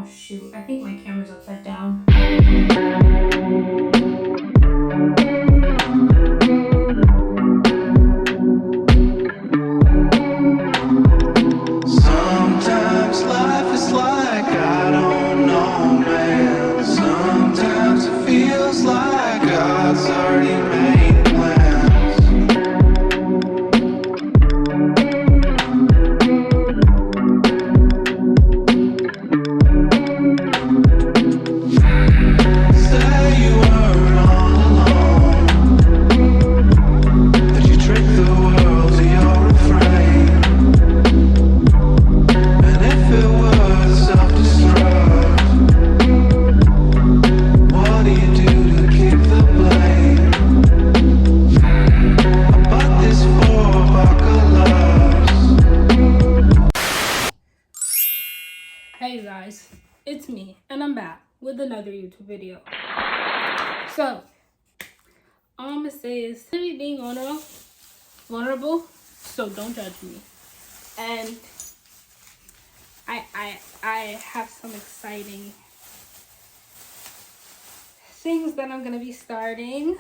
Oh shoot, I think my camera's upside down. Sometimes life is like, I don't know, man. Sometimes it feels like God's already made plans. Say you weren't all alone, that you tricked the world to your refrain. And if it was self-destruct, what do you do to keep the blame? I bought this for apocalypse. Hey guys, it's me, and I'm back with another YouTube video. So, all I'm gonna say is, me being vulnerable, so don't judge me. And I have some exciting things that I'm gonna be starting.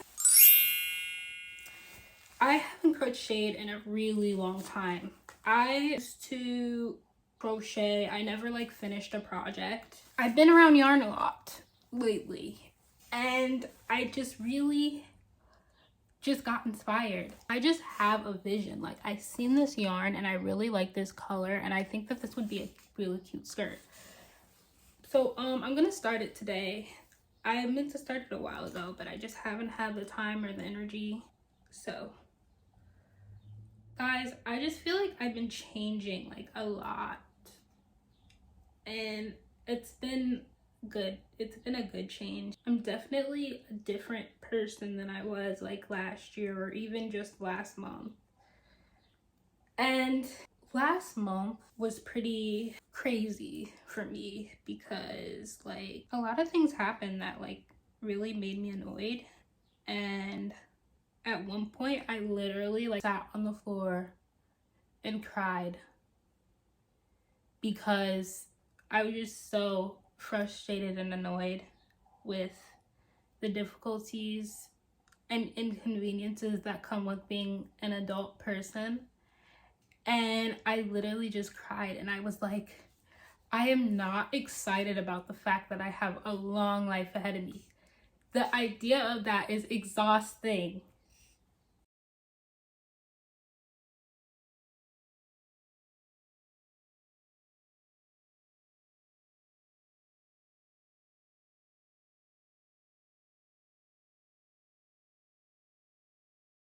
I haven't crocheted in a really long time. I used to crochet. I never like finished a project. I've been around yarn a lot lately, and I just really got inspired. I just have a vision. Like, I seen this yarn and I really like this color, and I think that this would be a really cute skirt. So I'm gonna start it today. I meant to start it a while ago, but I just haven't had the time or the energy. So guys, I just feel like I've been changing like a lot, and it's been good. It's been a good change. I'm definitely a different person than I was like last year or even just last month. And last month was pretty crazy for me because like a lot of things happened that like really made me annoyed. And at one point I literally like sat on the floor and cried because I was just so frustrated and annoyed with the difficulties and inconveniences that come with being an adult person. And I literally just cried, and I was like, I am not excited about the fact that I have a long life ahead of me. The idea of that is exhausting.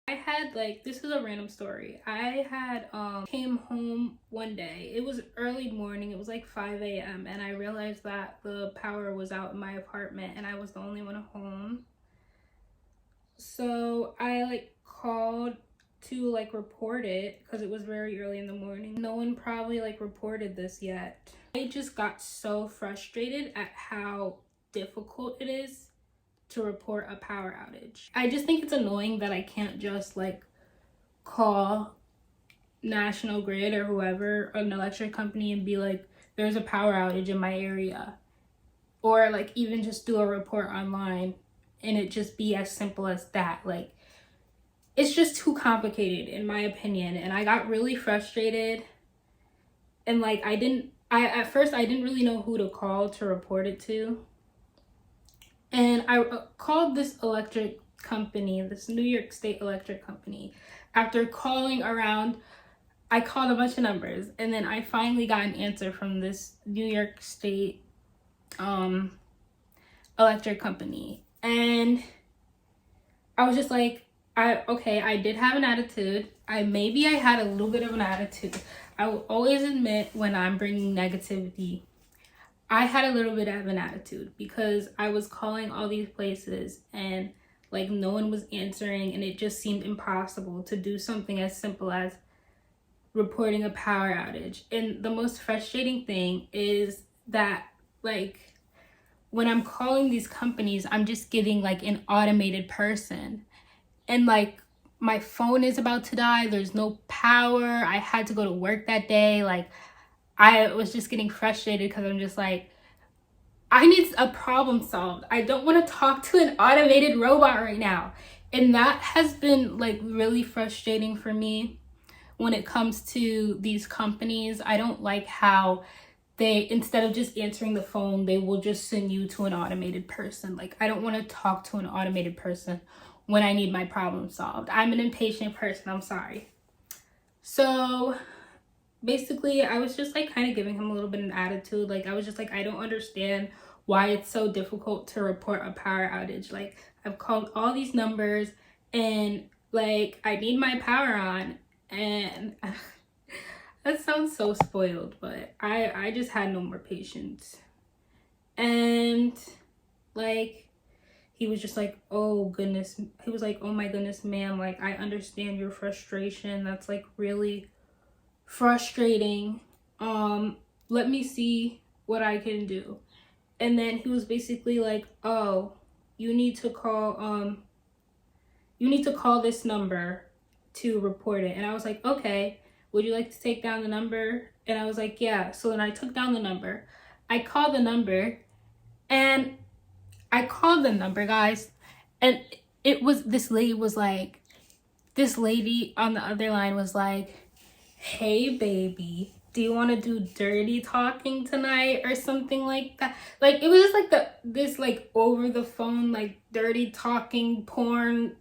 I had like, this is a random story. I had came home one day. It was early morning. It was like 5 a.m. and I realized that the power was out in my apartment and I was the only one home. So I like called to like report it because it was very early in the morning. No one probably like reported this yet. I just got so frustrated at how difficult it is to report a power outage. I just think it's annoying that I can't just like call National Grid or whoever, an electric company, and be like, there's a power outage in my area, or like even just do a report online and it just be as simple as that. Like, it's just too complicated in my opinion. And I got really frustrated, and like at first I didn't really know who to call to report it to. And I called this electric company, this New York State electric company. After calling around, I called a bunch of numbers, and then I finally got an answer from this New York State electric company. And I was just like, I did have an attitude. Maybe I had a little bit of an attitude. I will always admit when I'm bringing negativity, I had a little bit of an attitude because I was calling all these places and like no one was answering, and it just seemed impossible to do something as simple as reporting a power outage. And the most frustrating thing is that like when I'm calling these companies, I'm just getting like an automated person, and like my phone is about to die. There's no power. I had to go to work that day. Like, I was just getting frustrated because I'm just like, I need a problem solved. I don't want to talk to an automated robot right now. And that has been like really frustrating for me when it comes to these companies. I don't like how they, instead of just answering the phone, they will just send you to an automated person. Like, I don't want to talk to an automated person when I need my problem solved. I'm an impatient person, I'm sorry. So basically, I was just like kind of giving him a little bit of an attitude. Like, I was just like, I don't understand why it's so difficult to report a power outage. Like, I've called all these numbers and like I need my power on, and that sounds so spoiled, but I just had no more patience. And like, he was just like, oh goodness, he was like, oh my goodness, ma'am, like I understand your frustration. That's like really frustrating. Let me see what I can do. And then he was basically like, oh, you need to call this number to report it. And I was like, okay, would you like to take down the number? And I was like, yeah. So then I took down the number. I called the number, guys, and it was, this lady on the other line was like, hey baby, do you want to do dirty talking tonight or something like that? Like, it was just like this like over the phone, like dirty talking porn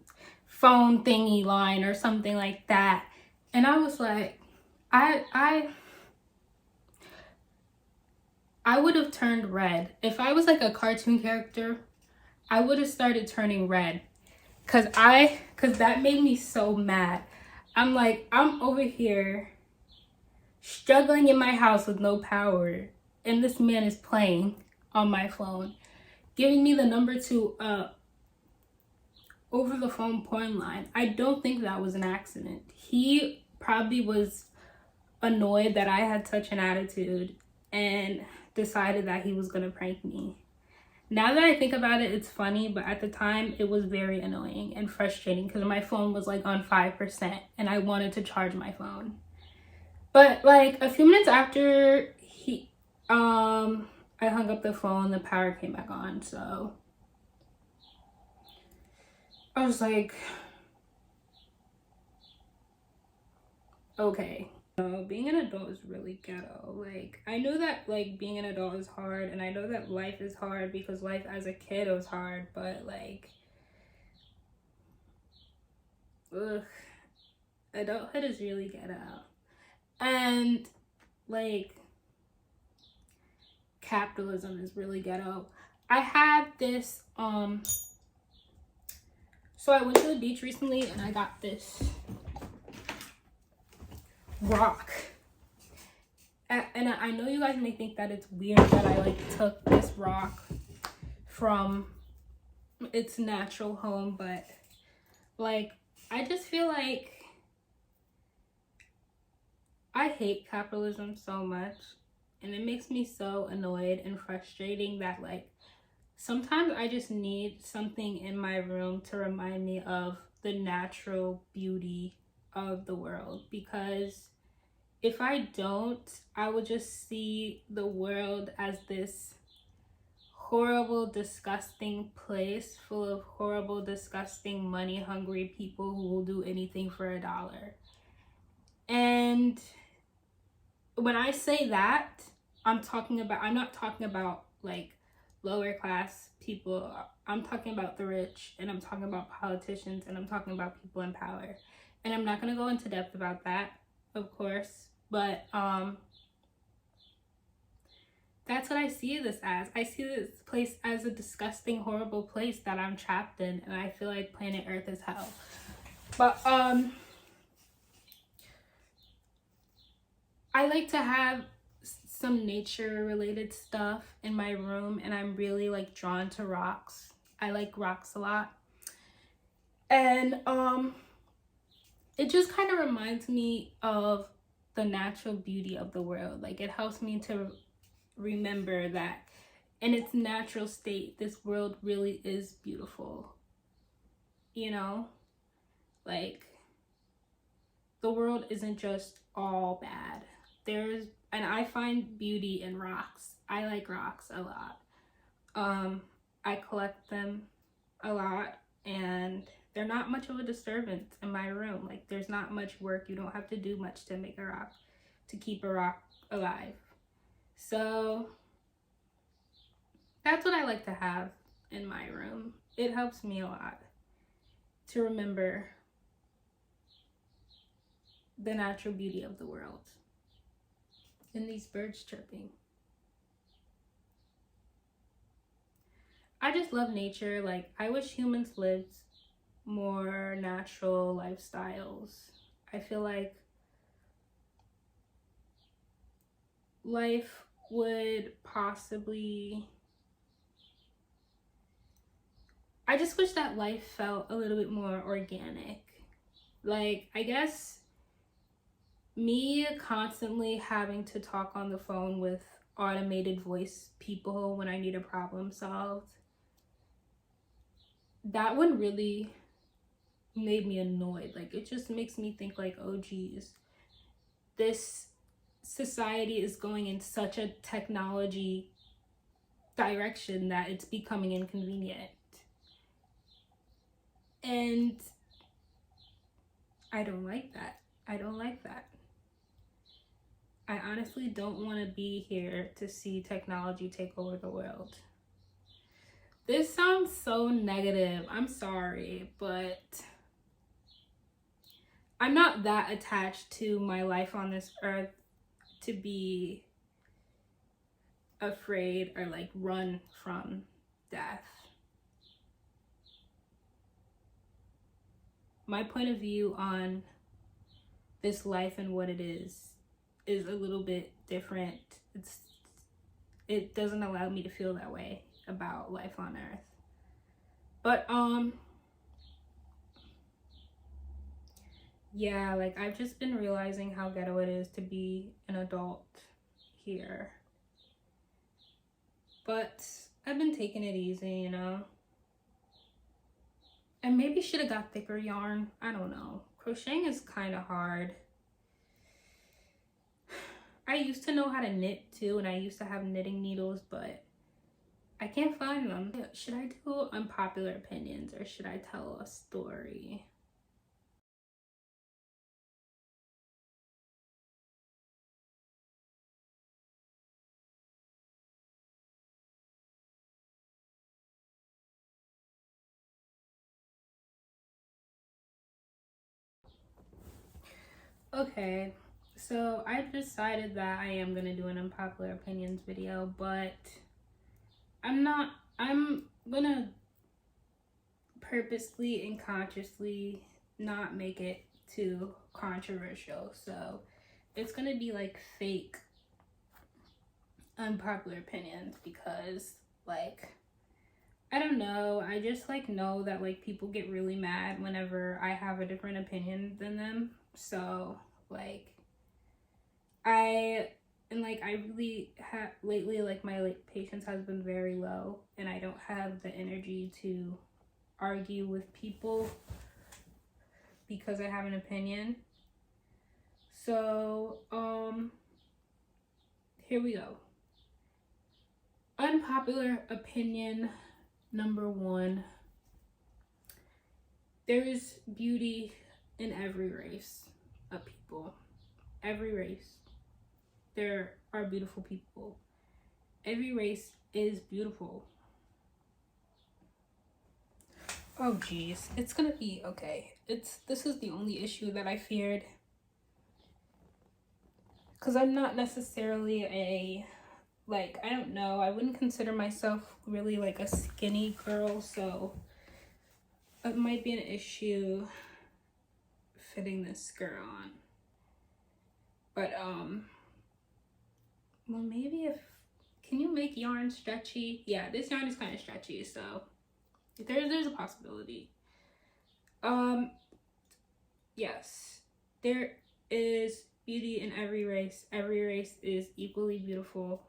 phone thingy line or something like that. And I was like, I would have turned red. If I was like a cartoon character, I would have started turning red. Cause that made me so mad. I'm like, I'm over here struggling in my house with no power, and this man is playing on my phone, giving me the number to over the phone porn line. I don't think that was an accident. He probably was annoyed that I had such an attitude and decided that he was gonna prank me. Now that I think about it, it's funny, but at the time it was very annoying and frustrating because my phone was like on 5% and I wanted to charge my phone. But like a few minutes after I hung up the phone, the power came back on. So I was like, okay. Being an adult is really ghetto. Like, I know that like being an adult is hard, and I know that life is hard because life as a kid was hard, but like, ugh, adulthood is really ghetto. And like, capitalism is really ghetto. I had this so I went to the beach recently and I got this rock, and I know you guys may think that it's weird that I like took this rock from its natural home, but like, I just feel like I hate capitalism so much, and it makes me so annoyed and frustrating that like sometimes I just need something in my room to remind me of the natural beauty of the world, because if I don't, I will just see the world as this horrible, disgusting place full of horrible, disgusting, money-hungry people who will do anything for $1. And when I say that, I'm not talking about like lower class people. I'm talking about the rich, and I'm talking about politicians, and I'm talking about people in power. And I'm not going to go into depth about that, of course, but that's what I see this as. I see this place as a disgusting, horrible place that I'm trapped in, and I feel like planet Earth is hell. But I like to have some nature related stuff in my room, and I'm really like drawn to rocks. I like rocks a lot. And it just kind of reminds me of the natural beauty of the world. Like, it helps me to remember that in its natural state, this world really is beautiful. You know, like, the world isn't just all bad. And I find beauty in rocks. I like rocks a lot. I collect them a lot, and they're not much of a disturbance in my room. Like, there's not much work. You don't have to do much to make a rock, to keep a rock alive. So that's what I like to have in my room. It helps me a lot to remember the natural beauty of the world. And these birds chirping. I just love nature. Like, I wish humans lived more natural lifestyles. I feel like life would possibly... I just wish that life felt a little bit more organic. Like, I guess me constantly having to talk on the phone with automated voice people when I need a problem solved, that one really made me annoyed. Like, it just makes me think like, oh geez, this society is going in such a technology direction that it's becoming inconvenient. And I don't like that. I don't like that. I honestly don't want to be here to see technology take over the world. This sounds so negative. I'm sorry, but I'm not that attached to my life on this earth to be afraid or like run from death. My point of view on this life and what it is a little bit different. It doesn't allow me to feel that way about life on earth. But yeah, like, I've just been realizing how ghetto it is to be an adult here. But I've been taking it easy, you know. And maybe should have got thicker yarn. I don't know. Crocheting is kind of hard. I used to know how to knit too, and I used to have knitting needles, but I can't find them. Should I do unpopular opinions or should I tell a story? Okay, so I decided that I am gonna do an unpopular opinions video, but I'm gonna purposely and consciously not make it too controversial. So it's gonna be like fake unpopular opinions because, like, I don't know, I just like know that like people get really mad whenever I have a different opinion than them. So like I really have lately, like, my patience has been very low and I don't have the energy to argue with people because I have an opinion. So here we go. Unpopular opinion number 1. There is beauty in every race of people. Every race. There are beautiful people. Every race is beautiful. Oh geez, it's gonna be okay. This is the only issue that I feared. Cause I'm not necessarily a, like, I don't know, I wouldn't consider myself really like a skinny girl, so it might be an issue fitting this skirt on. But well, maybe can you make yarn stretchy? Yeah, this yarn is kind of stretchy, so there's a possibility. Yes, there is beauty in every race. Every race is equally beautiful.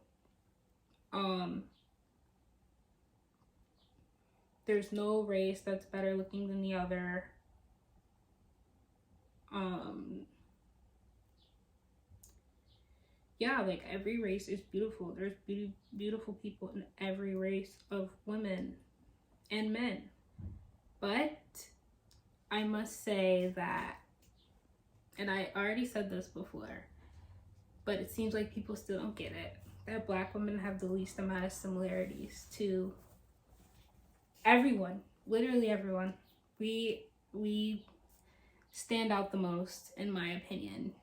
There's no race that's better looking than the other. yeah, like every race is beautiful. There's beautiful people in every race of women and men. But I must say that, and I already said this before, but it seems like people still don't get it, that Black women have the least amount of similarities to everyone, literally everyone. We stand out the most, in my opinion.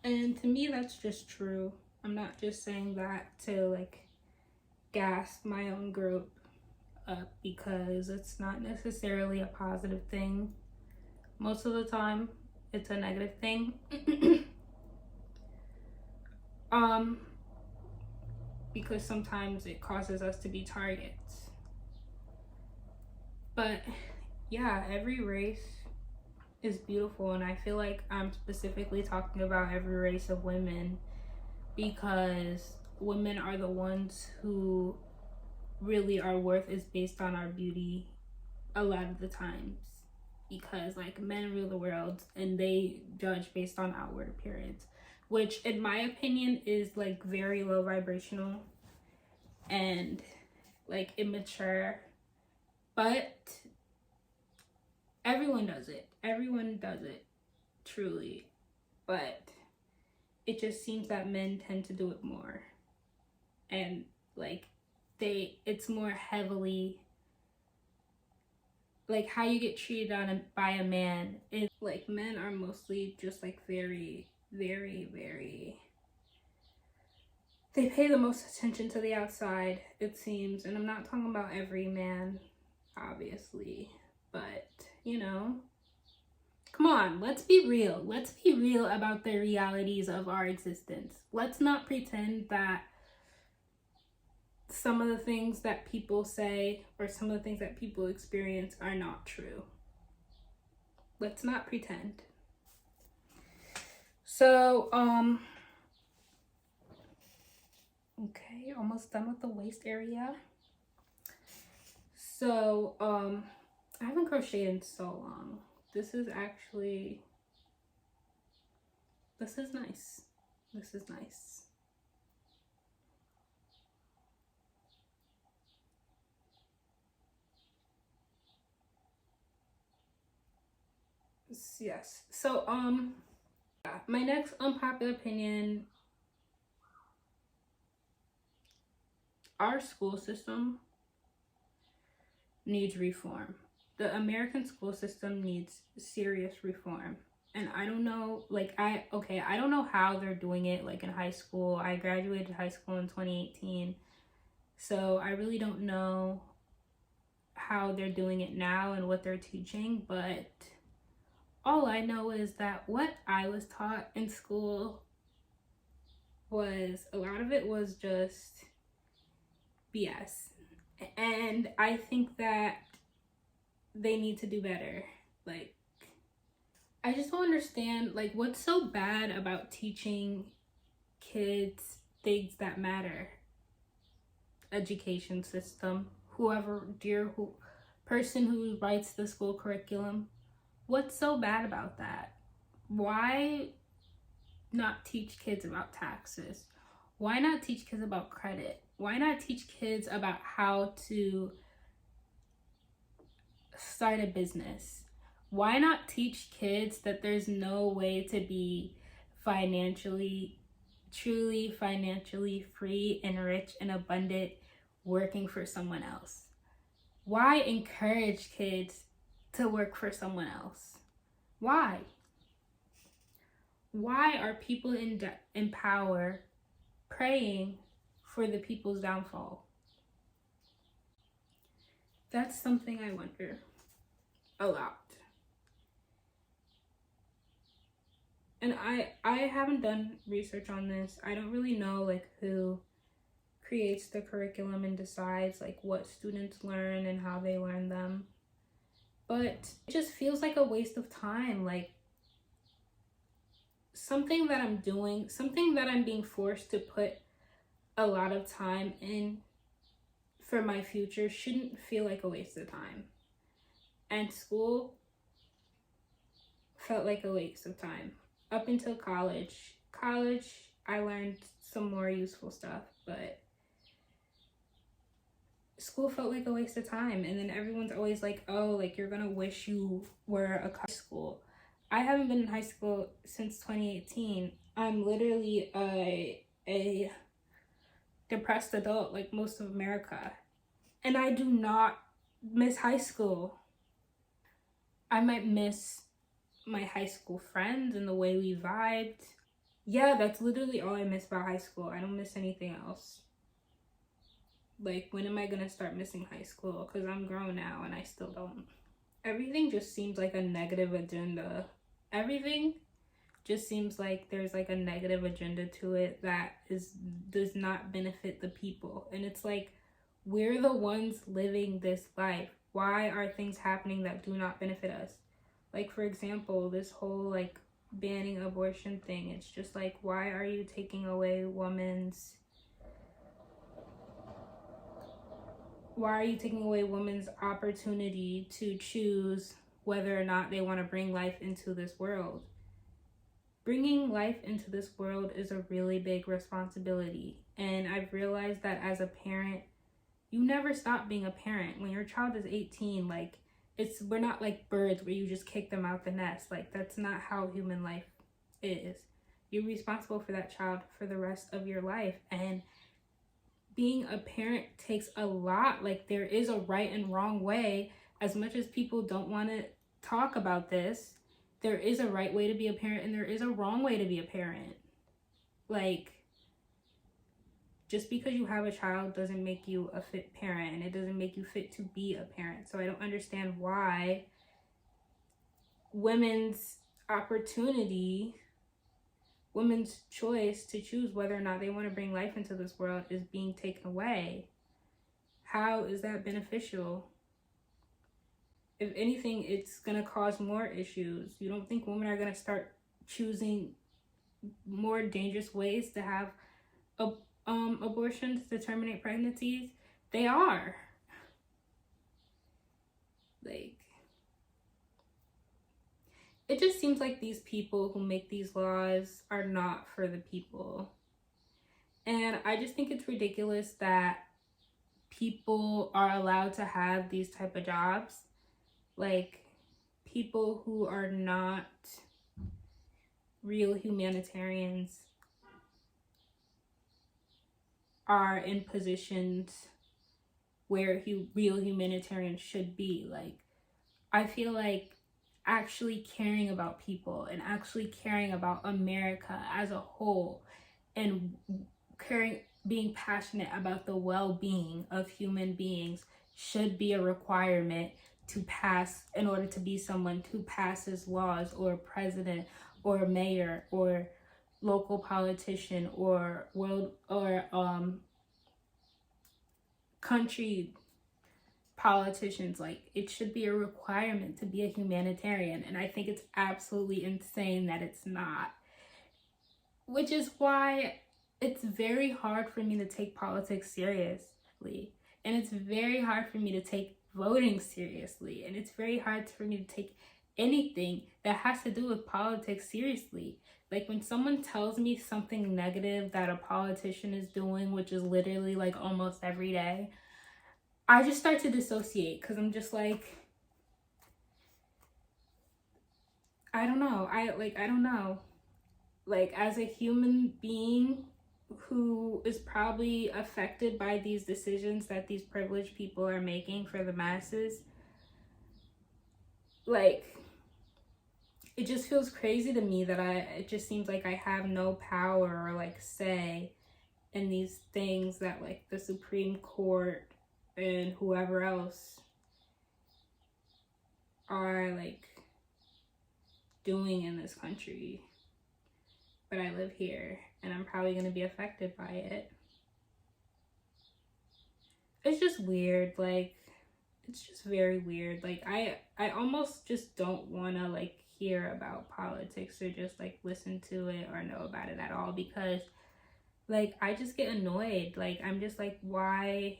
And to me, that's just true. I'm not just saying that to like gas my own group up, because it's not necessarily a positive thing. Most of the time, it's a negative thing. Because sometimes it causes us to be targets. But yeah, every race is beautiful, and I feel like I'm specifically talking about every race of women because women are the ones who really, our worth is based on our beauty a lot of the times, because like men rule the world and they judge based on outward appearance, which in my opinion is like very low vibrational and like immature. But everyone does it truly, but it just seems that men tend to do it more, and like it's more heavily like how you get treated by a man is like, men are mostly just like very they pay the most attention to the outside, it seems. And I'm not talking about every man, obviously, but you know, come on, let's be real. Let's be real about the realities of our existence. Let's not pretend that some of the things that people say or some of the things that people experience are not true. Let's not pretend. So, okay, almost done with the waist area. So, I haven't crocheted in so long. This is nice. This is nice. Yes. So, my next unpopular opinion, our school system needs reform. The American school system needs serious reform. And I don't know, like, I don't know how they're doing it, like, in high school. I graduated high school in 2018. So I really don't know how they're doing it now and what they're teaching. But all I know is that what I was taught in school was, a lot of it was just BS. And I think that they need to do better. Like, I just don't understand, like, what's so bad about teaching kids things that matter? Education system, person who writes the school curriculum, what's so bad about that? Why not teach kids about taxes? Why not teach kids about credit? Why not teach kids about how to start a business? Why not teach kids that there's no way to be truly financially free and rich and abundant working for someone else? Why encourage kids to work for someone else? Why? Why are people in power praying for the people's downfall? That's something I wonder a lot. And I haven't done research on this. I don't really know like who creates the curriculum and decides like what students learn and how they learn them. But it just feels like a waste of time. Like, something that I'm being forced to put a lot of time in for my future shouldn't feel like a waste of time. And school felt like a waste of time up until college. I learned some more useful stuff, but school felt like a waste of time. And then everyone's always like, oh, like you're gonna wish you were a high school. I haven't been in high school since 2018. I'm literally a depressed adult like most of America, and I do not miss high school. I might miss my high school friends and the way we vibed. Yeah, that's literally all I miss about high school. I don't miss anything else. Like, when am I gonna start missing high school? Because I'm grown now and I still don't. Everything just seems like a negative agenda. Everything just seems like there's like a negative agenda to it that does not benefit the people. And it's like, we're the ones living this life. Why are things happening that do not benefit us? Like, for example, this whole like banning abortion thing. It's just like, why are you taking away women's opportunity to choose whether or not they want to bring life into this world? Bringing life into this world is a really big responsibility. And I've realized that as a parent, you never stop being a parent. When your child is 18, like, we're not like birds where you just kick them out the nest. Like, that's not how human life is. You're responsible for that child for the rest of your life. And being a parent takes a lot. Like, there is a right and wrong way. As much as people don't want to talk about this, there is a right way to be a parent and there is a wrong way to be a parent. Like, just because you have a child doesn't make you a fit parent, and it doesn't make you fit to be a parent. So I don't understand why women's choice to choose whether or not they want to bring life into this world is being taken away. How is that beneficial? If anything, it's going to cause more issues. You don't think women are going to start choosing more dangerous ways to have abortions to terminate pregnancies? They are. Like, it just seems like these people who make these laws are not for the people. And I just think it's ridiculous that people are allowed to have these type of jobs. Like, people who are not real humanitarians are in positions where real humanitarians should be. Like, I feel like actually caring about people and actually caring about America as a whole and being passionate about the well-being of human beings should be a requirement to pass, in order to be someone who passes laws, or president or mayor or local politician or country politicians. Like, it should be a requirement to be a humanitarian, and I think it's absolutely insane that it's not. Which is why it's very hard for me to take politics seriously, and it's very hard for me to take voting seriously, and it's very hard for me to take anything that has to do with politics seriously. Like, when someone tells me something negative that a politician is doing, which is literally like almost every day, I just start to dissociate, because I'm just like, I don't know. I don't know. Like, as a human being who is probably affected by these decisions that these privileged people are making for the masses, like, it just feels crazy to me that it just seems like I have no power or like say in these things that like the Supreme Court and whoever else are like doing in this country. But I live here and I'm probably going to be affected by it. It's just weird. Like, it's just very weird. Like, I almost just don't want to like hear about politics or just like listen to it or know about it at all, because like I just get annoyed. Like, I'm just like, why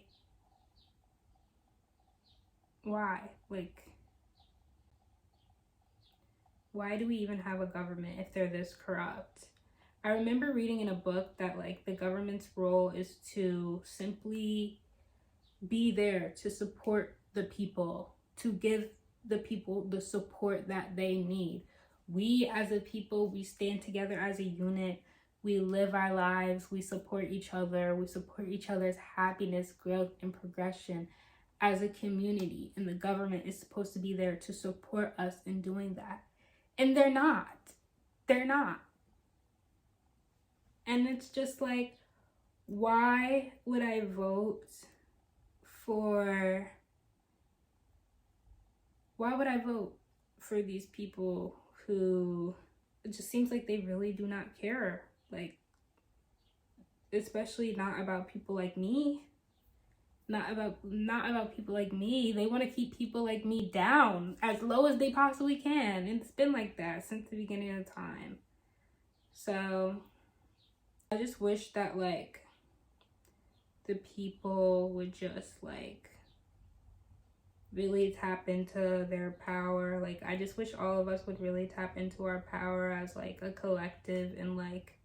like why do we even have a government if they're this corrupt? I remember reading in a book that like the government's role is to simply be there to support the people, to give the people the support that they need. We as a people, we stand together as a unit. We live our lives. We support each other. We support each other's happiness, growth, and progression as a community. And the government is supposed to be there to support us in doing that. And they're not. They're not. And it's just like, why would I vote for these people who, it just seems like they really do not care, like, especially not about people like me, not about people like me. They want to keep people like me down as low as they possibly can, and it's been like that since the beginning of time. So I just wish that like the people would just like really tap into their power. Like, I just wish all of us would really tap into our power as like a collective and like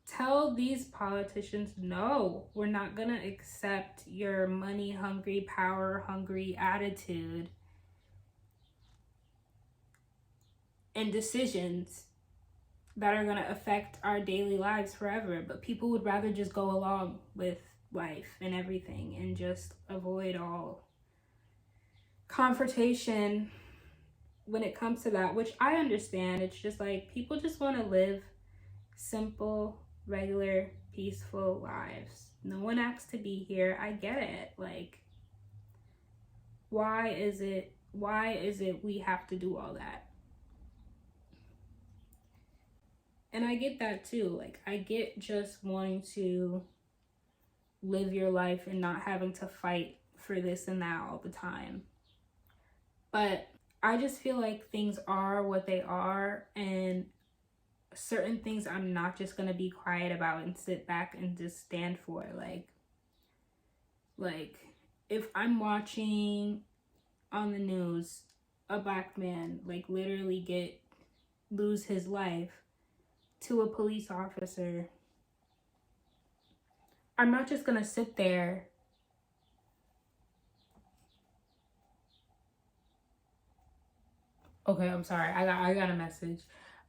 tell these politicians, no, we're not gonna accept your money hungry, power hungry attitude and decisions that are gonna affect our daily lives forever. But people would rather just go along with life and everything and just avoid all confrontation when it comes to that, which I understand. It's just like people just want to live simple, regular, peaceful lives. No one asked to be here. I get it. Like, why is it we have to do all that? And I get that too. Like, I get just wanting to live your life and not having to fight for this and that all the time. But I just feel like things are what they are, and certain things I'm not just gonna be quiet about and sit back and just stand for. Like if I'm watching on the news a black man like literally lose his life to a police officer, I'm not just gonna sit there Okay, I'm sorry. I got a message.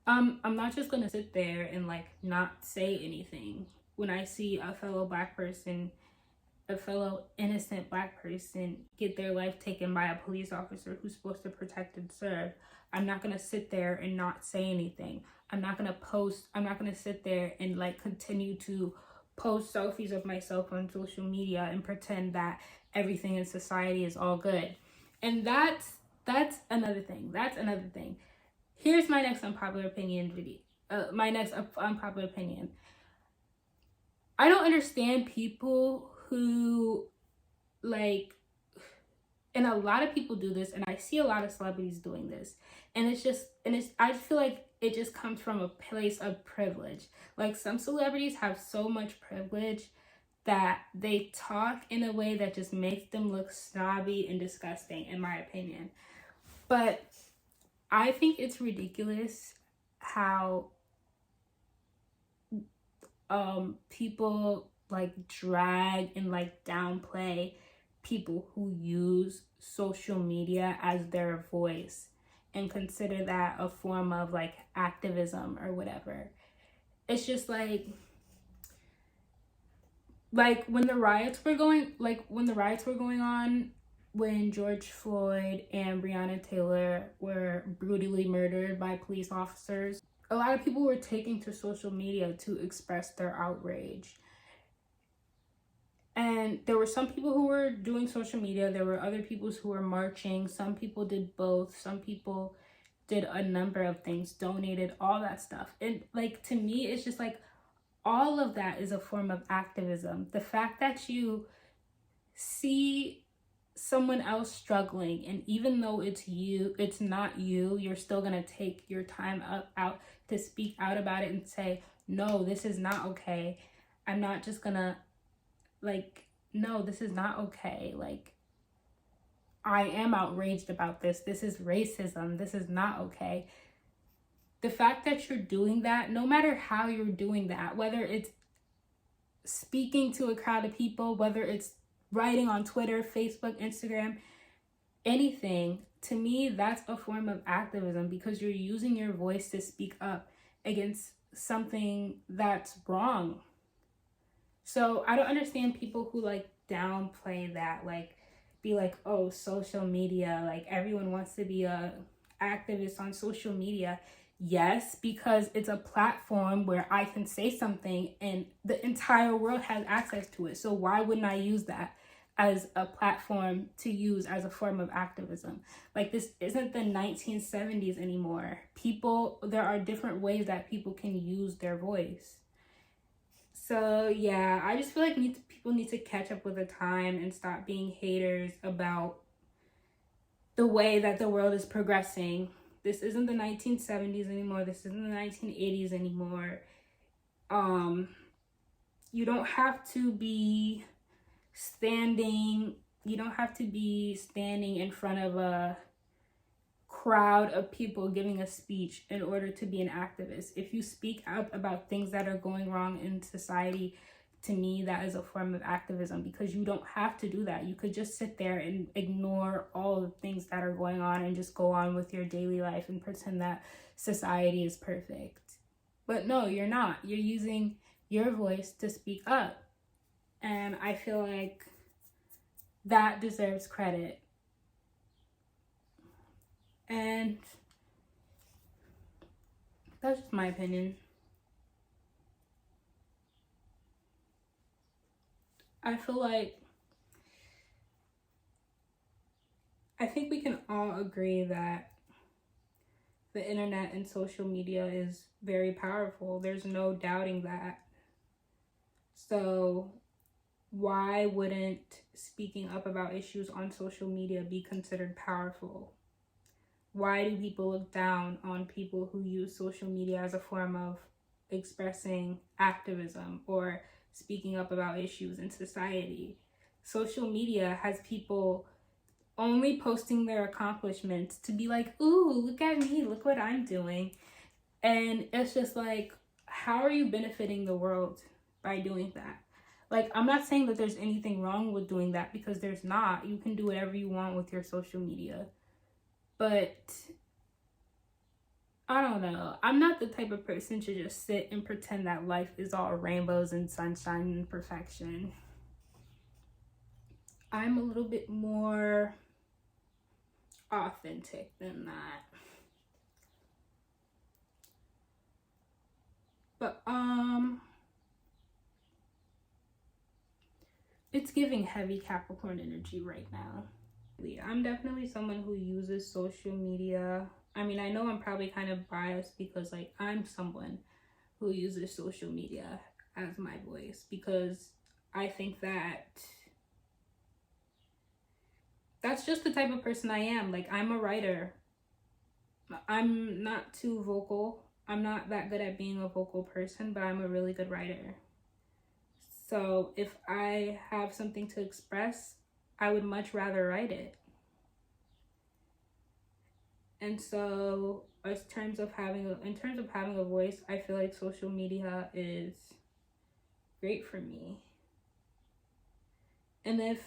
I'm not just gonna sit there and like not say anything when I see a fellow black person, a fellow innocent black person get their life taken by a police officer who's supposed to protect and serve. I'm not gonna sit there and not say anything. I'm not gonna sit there and like continue to post selfies of myself on social media and pretend that everything in society is all good. And that's another thing. Here's my next unpopular opinion video. Unpopular opinion. I don't understand people who like, and a lot of people do this, and I see a lot of celebrities doing this, and I feel like it just comes from a place of privilege. Like, some celebrities have so much privilege that they talk in a way that just makes them look snobby and disgusting, in my opinion. But I think it's ridiculous how people like drag and like downplay people who use social media as their voice and consider that a form of like activism or whatever. It's just like when the riots were going on, when George Floyd and Breonna Taylor were brutally murdered by police officers, a lot of people were taking to social media to express their outrage. And there were some people who were doing social media. There were other people who were marching. Some people did both. Some people did a number of things, donated, all that stuff. And like, to me, it's just like, all of that is a form of activism. The fact that you see someone else struggling, and even though it's not you, you're still gonna take your time out to speak out about it and say, no, this is not okay. I'm not just gonna like, no, this is not okay. Like, I am outraged about this. This is racism. This is not okay. the fact that you're doing that, no matter how you're doing that, whether it's speaking to a crowd of people, whether it's writing on Twitter, Facebook, Instagram, anything, to me, that's a form of activism, because you're using your voice to speak up against something that's wrong. So I don't understand people who like downplay that, like be like, oh, social media, like everyone wants to be a activist on social media. Yes, because it's a platform where I can say something and the entire world has access to it. So why wouldn't I use that as a platform to use as a form of activism? Like, this isn't the 1970s anymore. There are different ways that people can use their voice. So yeah, I just feel like people need to catch up with the time and stop being haters about the way that the world is progressing. This isn't the 1970s anymore. This isn't the 1980s anymore. You don't have to be standing in front of a crowd of people giving a speech in order to be an activist. If you speak out about things that are going wrong in society, to me, that is a form of activism, because you don't have to do that. You could just sit there and ignore all the things that are going on and just go on with your daily life and pretend that society is perfect. But no, you're not. You're using your voice to speak up. And I feel like that deserves credit. And that's just my opinion. I think we can all agree that the internet and social media is very powerful. There's no doubting that. So why wouldn't speaking up about issues on social media be considered powerful? Why do people look down on people who use social media as a form of expressing activism or speaking up about issues in society? Social media has people only posting their accomplishments to be like, ooh, look at me, look what I'm doing. And it's just like, how are you benefiting the world by doing that? Like, I'm not saying that there's anything wrong with doing that, because there's not. You can do whatever you want with your social media. But I don't know. I'm not the type of person to just sit and pretend that life is all rainbows and sunshine and perfection. I'm a little bit more authentic than that. But it's giving heavy Capricorn energy right now. I'm definitely someone who uses social media. I mean, I know I'm probably kind of biased because, like, I'm someone who uses social media as my voice, because I think that that's just the type of person I am. Like, I'm a writer. I'm not too vocal. I'm not that good at being a vocal person, but I'm a really good writer. So if I have something to express, I would much rather write it. And so in terms of having a voice, I feel like social media is great for me. And if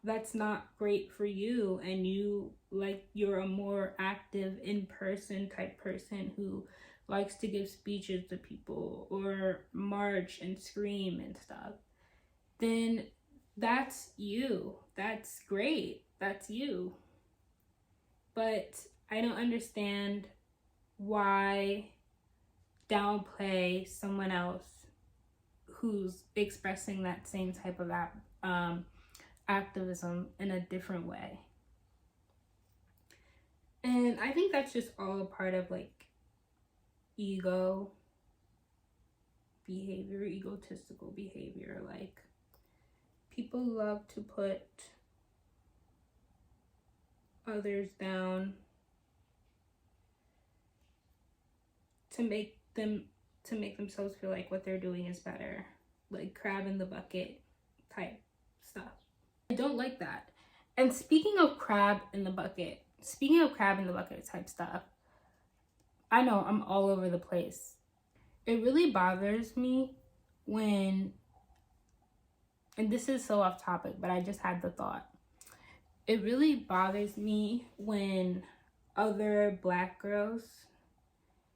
that's not great for you, and you're a more active in-person type person who likes to give speeches to people or march and scream and stuff, then that's you. That's great. That's you. But I don't understand why downplay someone else who's expressing that same type of activism in a different way. And I think that's just all a part of, like, ego behavior, egotistical behavior. Like, people love to put others down to make themselves feel like what they're doing is better, like crab in the bucket type stuff. I don't like that. And speaking of crab in the bucket, speaking of crab in the bucket type stuff, I know I'm all over the place. It really bothers me when, and this is so off topic, but I just had the thought. It really bothers me when other Black girls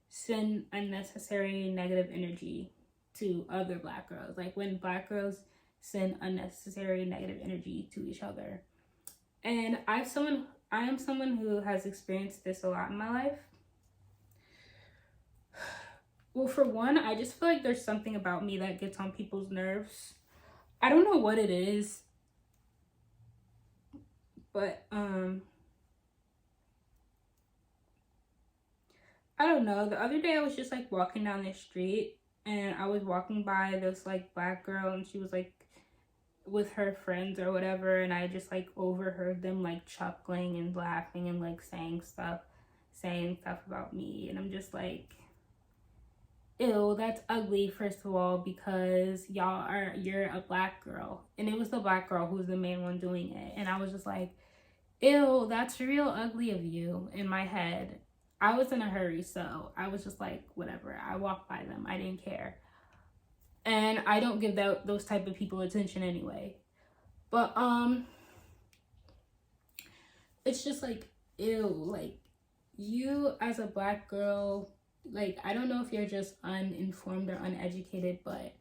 send unnecessary negative energy to other Black girls. Like when Black girls send unnecessary negative energy to each other. And I am someone who has experienced this a lot in my life. Well, for one, I just feel like there's something about me that gets on people's nerves. I don't know what it is, but I don't know. The other day I was just like walking down the street, and I was walking by this like Black girl, and she was like with her friends or whatever, and I just like overheard them like chuckling and laughing and like saying stuff about me, and I'm just like, ew, that's ugly, first of all, because you're a Black girl. And it was the Black girl who was the main one doing it. And I was just like, ew, that's real ugly of you, in my head. I was in a hurry, so I was just like, whatever. I walked by them. I didn't care. And I don't give those type of people attention anyway. But it's just like, ew, like, you as a Black girl, like, I don't know if you're just uninformed or uneducated, but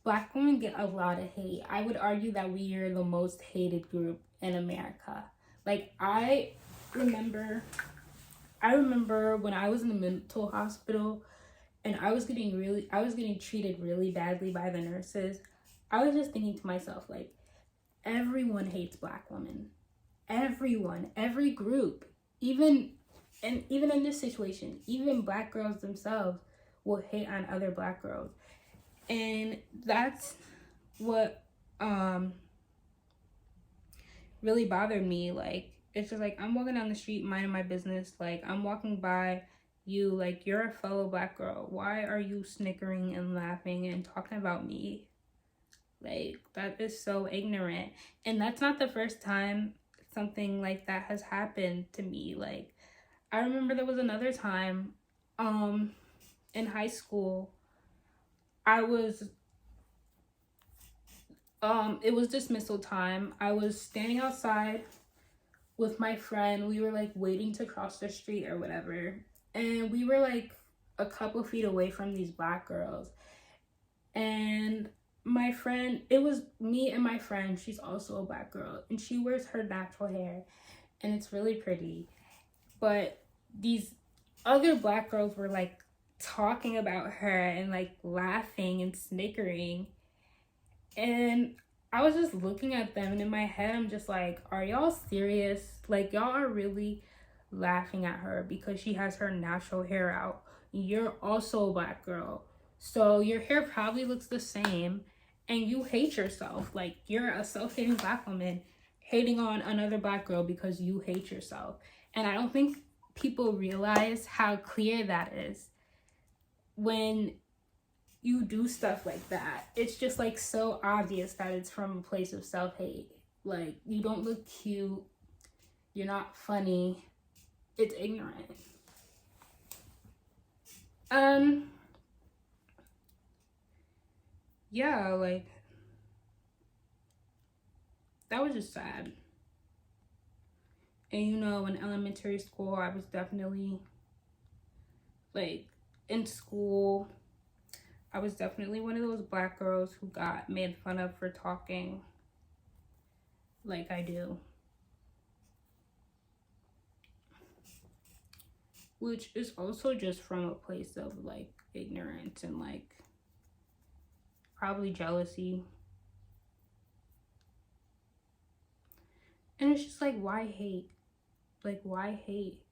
Black women get a lot of hate. I would argue that we are the most hated group in America. Like, I remember when I was in the mental hospital and I was getting treated really badly by the nurses. I was just thinking to myself, like, everyone hates Black women. Everyone, every group, even in this situation, even Black girls themselves will hate on other Black girls. And that's what really bothered me. Like, it's just like, I'm walking down the street minding my business, like, I'm walking by you, like, you're a fellow Black girl. Why are you snickering and laughing and talking about me? Like, that is so ignorant. And that's not the first time something like that has happened to me. Like, I remember there was another time in high school. It was dismissal time. I was standing outside with my friend. We were like waiting to cross the street or whatever, and we were like a couple feet away from these Black girls. And my friend, it was me and my friend, she's also a Black girl, and she wears her natural hair and it's really pretty. But these other Black girls were like talking about her and like laughing and snickering, and I was just looking at them, and in my head I'm just like, are y'all serious? Like, y'all are really laughing at her because she has her natural hair out. You're also a Black girl, so your hair probably looks the same, and you hate yourself. Like, you're a self-hating Black woman hating on another Black girl because you hate yourself. And I don't think people realize how clear that is when you do stuff like that. It's just like so obvious that it's from a place of self-hate. Like, you don't look cute, you're not funny, it's ignorant. Yeah, like, that was just sad. And you know, in elementary school, I was definitely, like, in school, I was definitely one of those Black girls who got made fun of for talking like I do. Which is also just from a place of, like, ignorance and, like, probably jealousy. And it's just like, why hate? Like, why hate?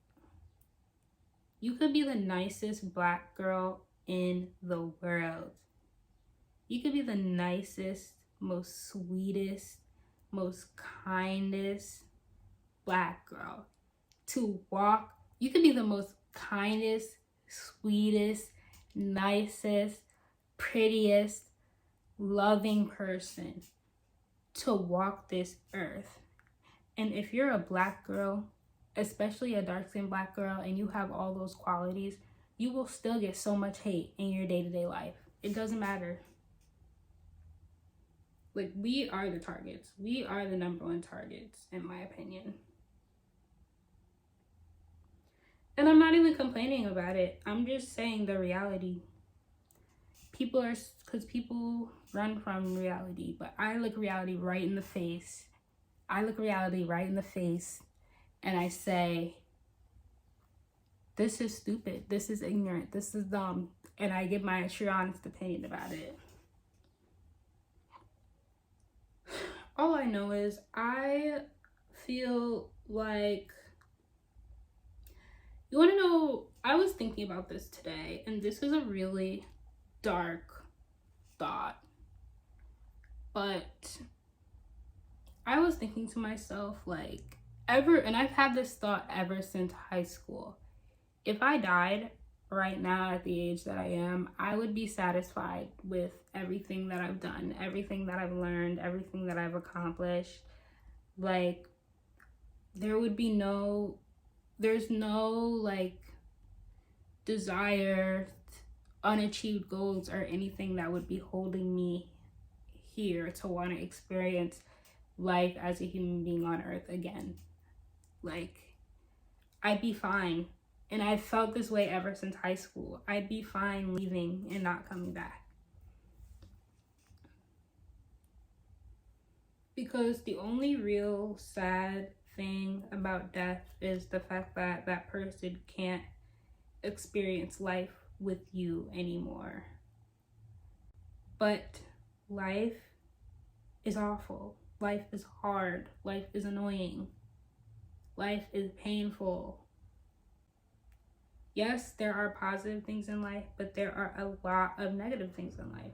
You could be the nicest Black girl in the world. You could be the nicest, most sweetest, most kindest Black girl to walk. You could be the most kindest, sweetest, nicest, prettiest, loving person to walk this earth. And if you're a Black girl especially a dark-skinned Black girl, and you have all those qualities, you will still get so much hate in your day-to-day life. It doesn't matter. Like, we are the targets. We are the number one targets, in my opinion. And I'm not even complaining about it. I'm just saying the reality. Because people run from reality, but I look reality right in the face. I look reality right in the face, and I say, this is stupid, this is ignorant, this is dumb, and I give my true honest opinion about it. All I know is I feel like, you want to know, I was thinking about this today, and this is a really dark thought, but I was thinking to myself, like, and I've had this thought ever since high school. If I died right now at the age that I am, I would be satisfied with everything that I've done, everything that I've learned, everything that I've accomplished. Like, there's no like desire, unachieved goals, or anything that would be holding me here to want to experience life as a human being on earth again. Like, I'd be fine. And I've felt this way ever since high school. I'd be fine leaving and not coming back. Because the only real sad thing about death is the fact that that person can't experience life with you anymore. But life is awful. Life is hard. Life is annoying. Life is painful. Yes, there are positive things in life, but there are a lot of negative things in life.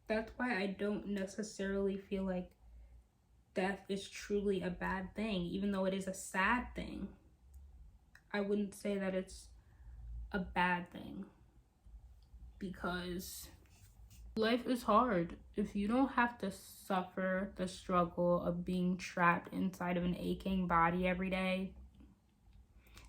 That's why I don't necessarily feel like death is truly a bad thing, even though it is a sad thing. I wouldn't say that it's a bad thing, because life is hard. If you don't have to suffer the struggle of being trapped inside of an aching body every day,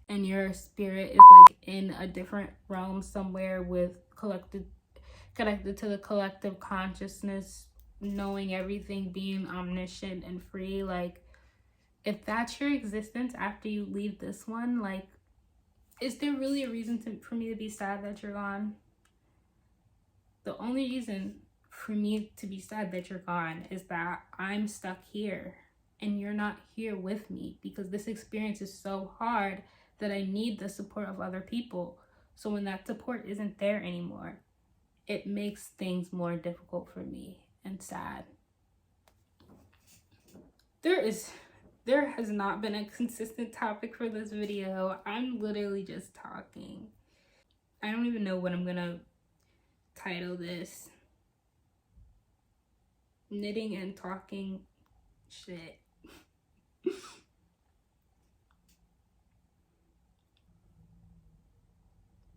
and your spirit is like in a different realm somewhere with connected to the collective consciousness, knowing everything, being omniscient and free, like, if that's your existence after you leave this one, like, is there really a reason for me to be sad that you're gone? The only reason for me to be sad that you're gone is that I'm stuck here and you're not here with me, because this experience is so hard that I need the support of other people. So when that support isn't there anymore, it makes things more difficult for me and sad. There has not been a consistent topic for this video. I'm literally just talking. I don't even know what I'm gonna title this. Knitting and talking shit.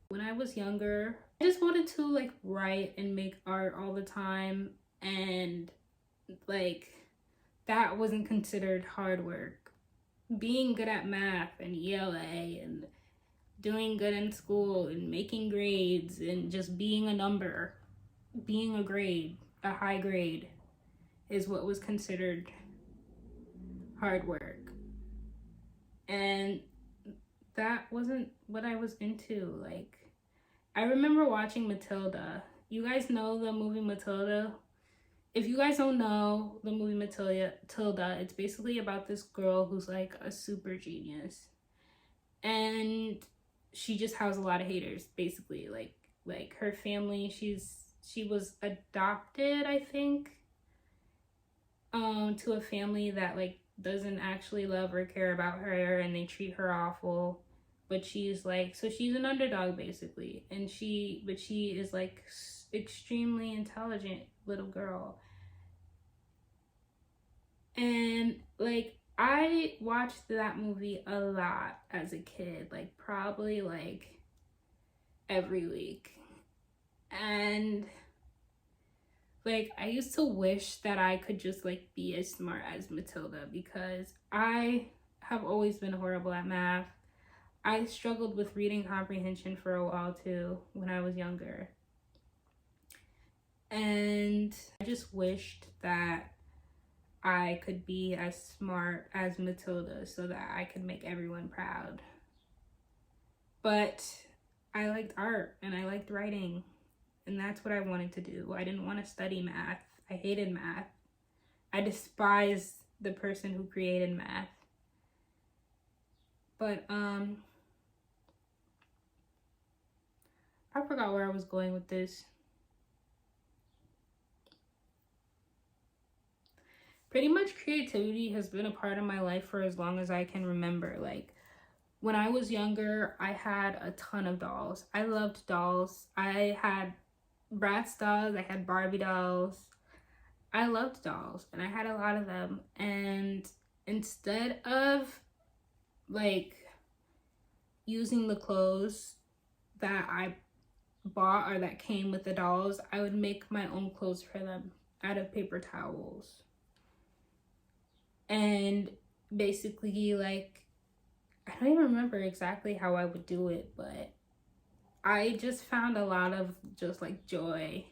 When I was younger, I just wanted to like write and make art all the time, and like that wasn't considered hard work. Being good at math and ELA and doing good in school and making grades and just being a number, being a grade, a high grade, is what was considered hard work. And that wasn't what I was into. Like, I remember watching Matilda. You guys know the movie Matilda? If you guys don't know the movie Matilda, it's basically about this girl who's like a super genius. And she just has a lot of haters, basically. Like her family, she was adopted, I think, to a family that like doesn't actually love or care about her, and they treat her awful. But she's like, so she's an underdog basically, and she is like extremely intelligent little girl. And like, I watched that movie a lot as a kid, like probably like every week. And like, I used to wish that I could just like be as smart as Matilda, because I have always been horrible at math. I struggled with reading comprehension for a while too when I was younger. And I just wished that I could be as smart as Matilda so that I could make everyone proud. But I liked art and I liked writing, and that's what I wanted to do. I didn't want to study math. I hated math. I despised the person who created math. But I forgot where I was going with this. Pretty much creativity has been a part of my life for as long as I can remember. Like, when I was younger, I had a ton of dolls. I loved dolls. I had Bratz dolls. I had Barbie dolls. I loved dolls, and I had a lot of them. And instead of, like, using the clothes that I bought or that came with the dolls, I would make my own clothes for them out of paper towels. And basically, like, I don't even remember exactly how I would do it, but I just found a lot of just like joy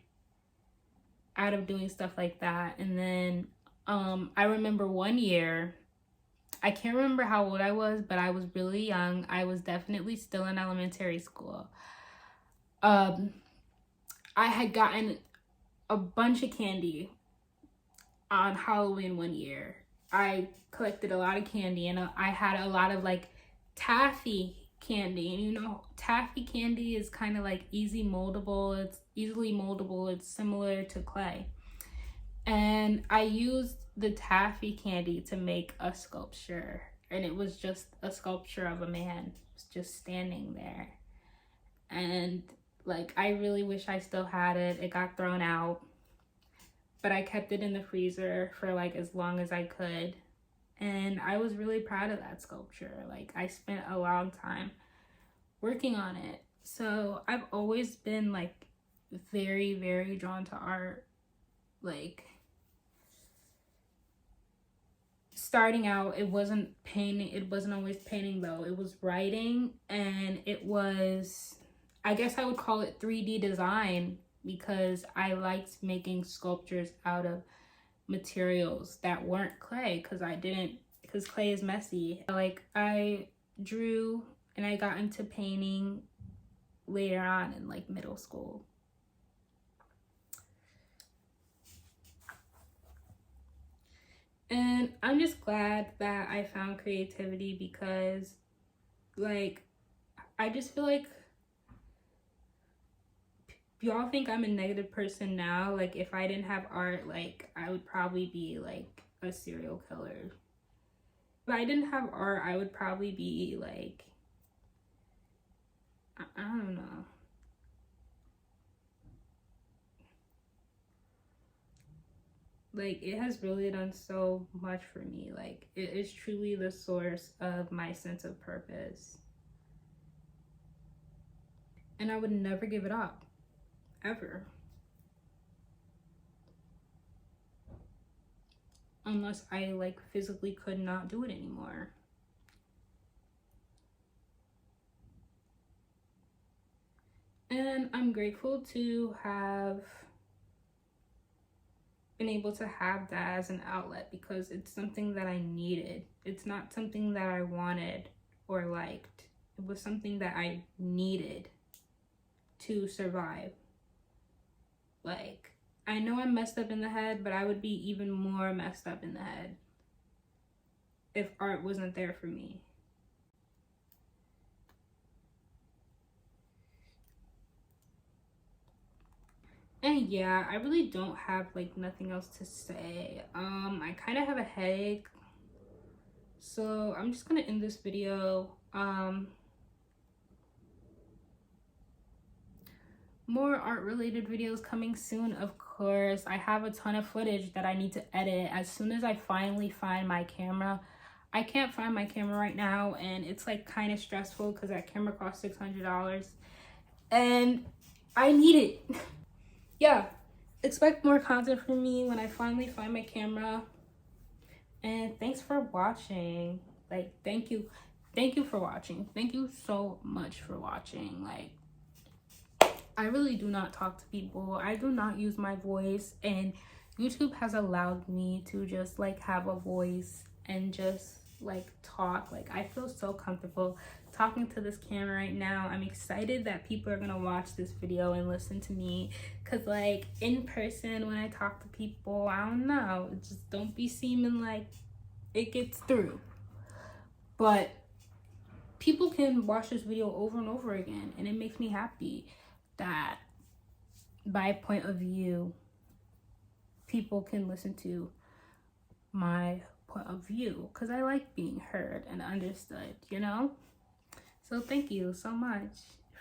out of doing stuff like that. And then I remember one year, I can't remember how old I was, but I was really young. I was definitely still in elementary school. I had gotten a bunch of candy on Halloween one year. I collected a lot of candy, and I had a lot of like taffy candy. And you know, taffy candy is kind of like easily moldable. It's similar to clay. And I used the taffy candy to make a sculpture, and it was just a sculpture of a man just standing there. And like, I really wish I still had it. It got thrown out, but I kept it in the freezer for like as long as I could. And I was really proud of that sculpture. Like, I spent a long time working on it. So I've always been like very, very drawn to art. Like, starting out, it wasn't painting. It wasn't always painting though. It was writing, and it was, I guess I would call it 3D design, because I liked making sculptures out of materials that weren't clay, because clay is messy. Like, I drew and I got into painting later on in like middle school. And I'm just glad that I found creativity, because like, I just feel like y'all think I'm a negative person now. Like, if I didn't have art, like, I would probably be like a serial killer. If I didn't have art, I would probably be like, I don't know. Like, it has really done so much for me. Like, it is truly the source of my sense of purpose. And I would never give it up. Ever. Unless I like physically could not do it anymore. And I'm grateful to have been able to have that as an outlet, because it's something that I needed. It's not something that I wanted or liked. It was something that I needed to survive. Like, I know I'm messed up in the head, but I would be even more messed up in the head if art wasn't there for me. And yeah, I really don't have like nothing else to say. I kind of have a headache, so I'm just gonna end this video. More art related videos coming soon, of course. I have a ton of footage that I need to edit as soon as I finally find my camera. I can't find my camera right now, and it's like kind of stressful because that camera costs $600 and I need it. Yeah, expect more content from me when I finally find my camera. And thanks for watching. Like, thank you for watching. Thank you so much for watching. Like, I really do not talk to people. I do not use my voice, and YouTube has allowed me to just like have a voice and just like talk. Like, I feel so comfortable talking to this camera right now. I'm excited that people are gonna watch this video and listen to me, because like in person when I talk to people, I don't know, it just don't be seeming like it gets through. But people can watch this video over and over again, and it makes me happy that by point of view people can listen to my point of view, because I like being heard and understood, you know? So thank you so much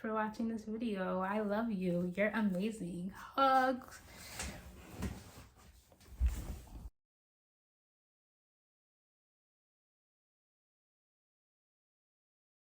for watching this video. I love you. You're amazing. Hugs.